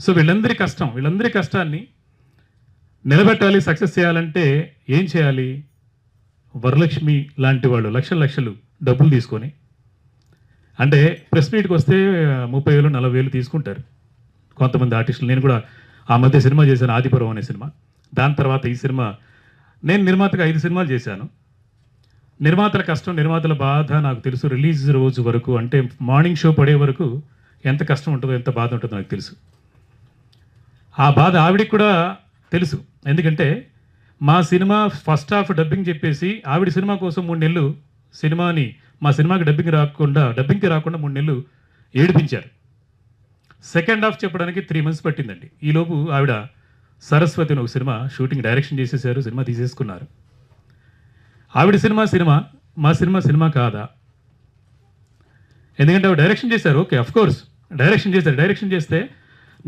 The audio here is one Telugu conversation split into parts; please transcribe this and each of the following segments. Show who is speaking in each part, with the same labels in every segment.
Speaker 1: సో వీళ్ళందరి కష్టం, వీళ్ళందరి కష్టాన్ని నిలబెట్టాలి, సక్సెస్ చేయాలంటే ఏం చేయాలి? వరలక్ష్మి లాంటి వాళ్ళు లక్షలు లక్షలు డబ్బులు తీసుకొని, అంటే ప్రెస్ మీట్కి వస్తే 30,000 40,000 తీసుకుంటారు కొంతమంది ఆర్టిస్టులు. నేను కూడా ఆ మధ్య సినిమా చేశాను, ఆదిపురం అనే సినిమా. దాని తర్వాత ఈ సినిమా, నేను నిర్మాతగా 5 సినిమాలు చేశాను. నిర్మాతల కష్టం, నిర్మాతల బాధ నాకు తెలుసు. రిలీజ్ రోజు వరకు, అంటే మార్నింగ్ షో పడే వరకు ఎంత కష్టం ఉంటుందో, ఎంత బాధ ఉంటుందో నాకు తెలుసు. ఆ బాధ ఆవిడికి కూడా తెలుసు. ఎందుకంటే మా సినిమా ఫస్ట్ హాఫ్ డబ్బింగ్ చెప్పేసి ఆవిడ సినిమా కోసం 3 నెలలు మా సినిమాకి డబ్బింగ్కి రాకుండా 3 నెలలు ఏడిపించారు. సెకండ్ హాఫ్ చెప్పడానికి 3 months పట్టిందండి. ఈలోపు ఆవిడ సరస్వతి అని ఒక సినిమా షూటింగ్ డైరెక్షన్ చేసేసారు, సినిమా తీసేసుకున్నారు. ఆవిడ సినిమా మా సినిమా కాదా? ఎందుకంటే ఆవిడ డైరెక్షన్ చేశారు, ఓకే, అఫ్ కోర్స్ డైరెక్షన్ చేశారు. డైరెక్షన్ చేస్తే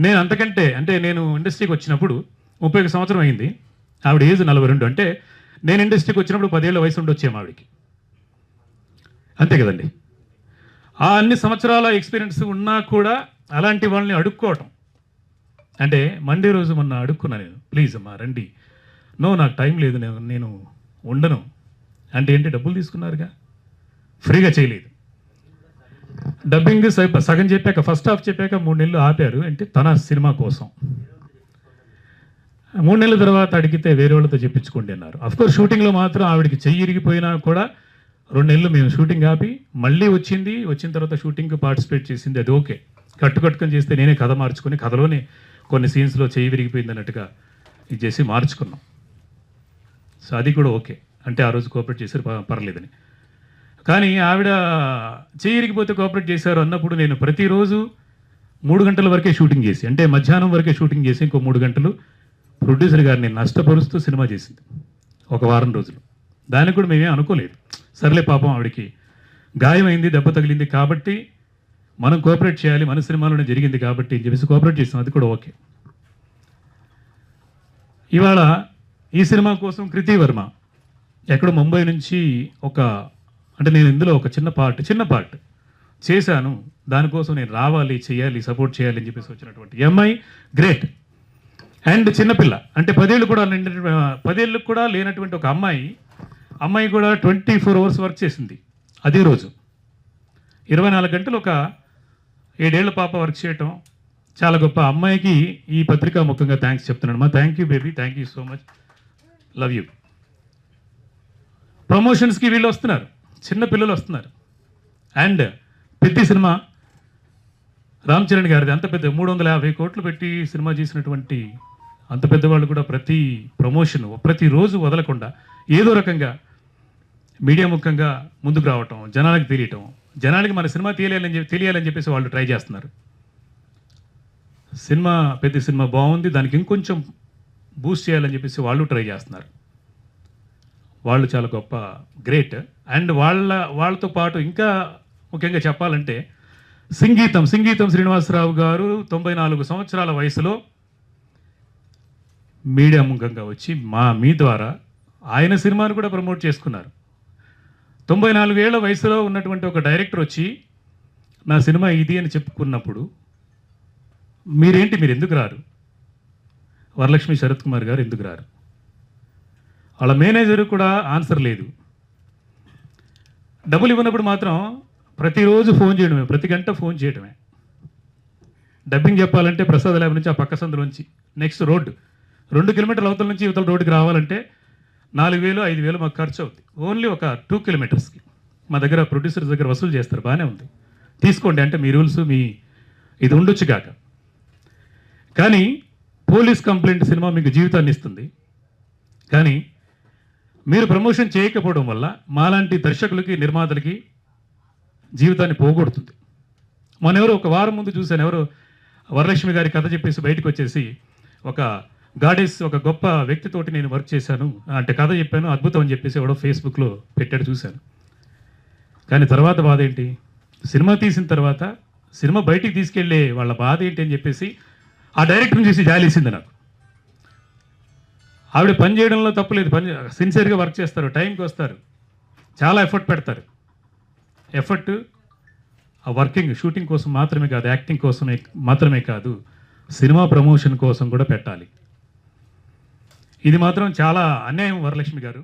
Speaker 1: నేను అంతకంటే, అంటే నేను ఇండస్ట్రీకి వచ్చినప్పుడు 31 సంవత్సరం అయింది, ఆవిడ ఏజ్ 42. అంటే నేను ఇండస్ట్రీకి వచ్చినప్పుడు 10 ఏళ్ల వయసు ఉండొచ్చేమో ఆవిడకి, అంతే కదండి. ఆ అన్ని సంవత్సరాల ఎక్స్పీరియన్స్ ఉన్నా కూడా అలాంటి వాళ్ళని అడుక్కోవటం, అంటే మండే రోజు మొన్న అడుక్కున్నా నేను, ప్లీజ్ అమ్మా రండి, నాకు టైం లేదు, నేను ఉండను అంటే ఏంటి? డబ్బులు తీసుకున్నారుగా, ఫ్రీగా చేయలేదు. డబ్బింగ్ సగం చెప్పాక, ఫస్ట్ హాఫ్ చెప్పాక 3 నెలలు ఆపారు, అంటే తన సినిమా కోసం. 3 నెలల తర్వాత అడిగితే వేరే వాళ్ళతో చెప్పించుకోండి అన్నారు. అఫ్కోర్స్ షూటింగ్లో మాత్రం ఆవిడకి చెయ్యి ఇరిగిపోయినా కూడా 2 నెలలు మేము షూటింగ్ ఆపి మళ్ళీ వచ్చిన తర్వాత షూటింగ్కి పార్టిసిపేట్ చేసింది, అది ఓకే. కట్టుకొని చేస్తే నేనే కథ మార్చుకొని, కథలోనే కొన్ని సీన్స్లో చెయ్యి విరిగిపోయింది అన్నట్టుగా ఇది చేసి మార్చుకున్నాం. సో అది కూడా ఓకే, అంటే ఆ రోజు కోఆపరేట్ చేశారు, పర్లేదని. కానీ ఆవిడ చేయరిగిపోతే కోఆపరేట్ చేశారు అన్నప్పుడు నేను ప్రతిరోజు 3 గంటల వరకే షూటింగ్ చేసి, అంటే మధ్యాహ్నం వరకే షూటింగ్ చేసి ఇంకో 3 గంటలు ప్రొడ్యూసర్ గారిని నష్టపరుస్తూ సినిమా చేసింది ఒక వారం రోజులు. దానికి కూడా మేమేం అనుకోలేదు. సర్లే పాపం ఆవిడకి గాయమైంది, దెబ్బ తగిలింది కాబట్టి మనం కోఆపరేట్ చేయాలి, మన సినిమాలోనే జరిగింది కాబట్టి అని చెప్పేసి కోఆపరేట్ చేస్తాం, అది కూడా ఓకే. ఇవాళ ఈ సినిమా కోసం కృతి వర్మ ఎక్కడో ముంబై నుంచి అంటే నేను ఇందులో ఒక చిన్న పార్ట్ చేశాను, దానికోసం నేను రావాలి, చేయాలి, సపోర్ట్ చేయాలి అని చెప్పేసి వచ్చినటువంటి ఎంఐ గ్రేట్. అండ్ చిన్నపిల్ల, అంటే 10 ఏళ్ళు కూడా లేనటువంటి ఒక అమ్మాయి కూడా 24 hours వర్క్ చేసింది అదే రోజు. 24 గంటలు ఒక 7 ఏళ్ల పాప వర్క్ చేయటం చాలా గొప్ప. అమ్మాయికి ఈ పత్రికా ముఖంగా థ్యాంక్స్ చెప్తున్నాను. మా thank you baby, thank you so much, love you. ప్రమోషన్స్కి వీళ్ళు వస్తున్నారు, చిన్న పిల్లలు వస్తున్నారు. అండ్ పెద్ద సినిమా రామ్ చరణ్ గారిది, అంత పెద్ద 350 కోట్లు పెట్టి సినిమా చేసినటువంటి అంత పెద్దవాళ్ళు కూడా ప్రతి ప్రమోషన్ ప్రతిరోజు వదలకుండా ఏదో రకంగా మీడియా ముఖంగా ముందుకు రావటం, జనాలకు తెలియటం, జనానికి మన సినిమా తెలియాలని చెప్పేసి వాళ్ళు ట్రై చేస్తున్నారు. పెద్ద సినిమా బాగుంది, దానికి ఇంకొంచెం బూస్ట్ చేయాలని చెప్పేసి వాళ్ళు ట్రై చేస్తున్నారు. వాళ్ళు చాలా గొప్ప, గ్రేట్. అండ్ వాళ్ళతో పాటు ఇంకా ముఖ్యంగా చెప్పాలంటే సంగీతం శ్రీనివాసరావు గారు 94 సంవత్సరాల వయసులో మీడియా ముఖంగా వచ్చి మీ ద్వారా ఆయన సినిమాను కూడా ప్రమోట్ చేసుకున్నారు. 94 ఏళ్ల వయసులో ఉన్నటువంటి ఒక డైరెక్టర్ వచ్చి నా సినిమా ఇది అని చెప్పుకున్నప్పుడు మీరు ఎందుకు రారు? వరలక్ష్మి శరత్ కుమార్ గారు ఎందుకు రారు? వాళ్ళ మేనేజర్ కూడా ఆన్సర్ లేదు. డబ్బులు ఇవ్వనప్పుడు మాత్రం ప్రతిరోజు ఫోన్ చేయడమే, ప్రతి గంట ఫోన్ చేయడమే. డబ్బింగ్ చెప్పాలంటే ప్రసాద్ ల్యాబ్ నుంచి ఆ పక్క సందులోంచి నెక్స్ట్ రోడ్డు 2 కిలోమీటర్ల అవతల నుంచి ఇవతల రోడ్డుకి రావాలంటే 4,000 5,000 మాకు ఖర్చు అవుతుంది. ఓన్లీ ఒక 2 kilometers మా దగ్గర ప్రొడ్యూసర్స్ దగ్గర వసూలు చేస్తారు, బాగానే ఉంది, తీసుకోండి అంటే మీ రూల్స్ ఇది ఉండొచ్చు కాక. కానీ పోలీస్ కంప్లైంట్ సినిమా మీకు జీవితాన్ని ఇస్తుంది, కానీ మీరు ప్రమోషన్ చేయకపోవడం వల్ల మాలాంటి దర్శకులకి, నిర్మాతలకి జీవితాన్ని పోగొడుతుంది. ఒక వారం ముందు చూశాను, ఎవరో వరలక్ష్మి గారి కథ చెప్పేసి బయటకు వచ్చేసి ఒక గాడెస్, ఒక గొప్ప వ్యక్తితోటి నేను వర్క్ చేశాను అంటే కథ చెప్పాను, అద్భుతం అని చెప్పేసి ఎవడో ఫేస్బుక్లో పెట్టాడు, చూశాను. కానీ తర్వాత బాధ ఏంటి? సినిమా తీసిన తర్వాత సినిమా బయటికి తీసుకెళ్లే వాళ్ళ బాధ ఏంటి అని చెప్పేసి ఆ డైరెక్టర్ని చూసి జాలేసింది నాకు. ఆవిడ పని చేయడంలో తప్పులేదు, సిన్సియర్గా వర్క్ చేస్తారు, టైంకి వస్తారు, చాలా ఎఫర్ట్ పెడతారు. ఆ వర్కింగ్ షూటింగ్ కోసం మాత్రమే కాదు, యాక్టింగ్ కోసమే మాత్రమే కాదు, సినిమా ప్రమోషన్ కోసం కూడా పెట్టాలి. ఇది మాత్రం చాలా అన్యాయం వరలక్ష్మి గారు.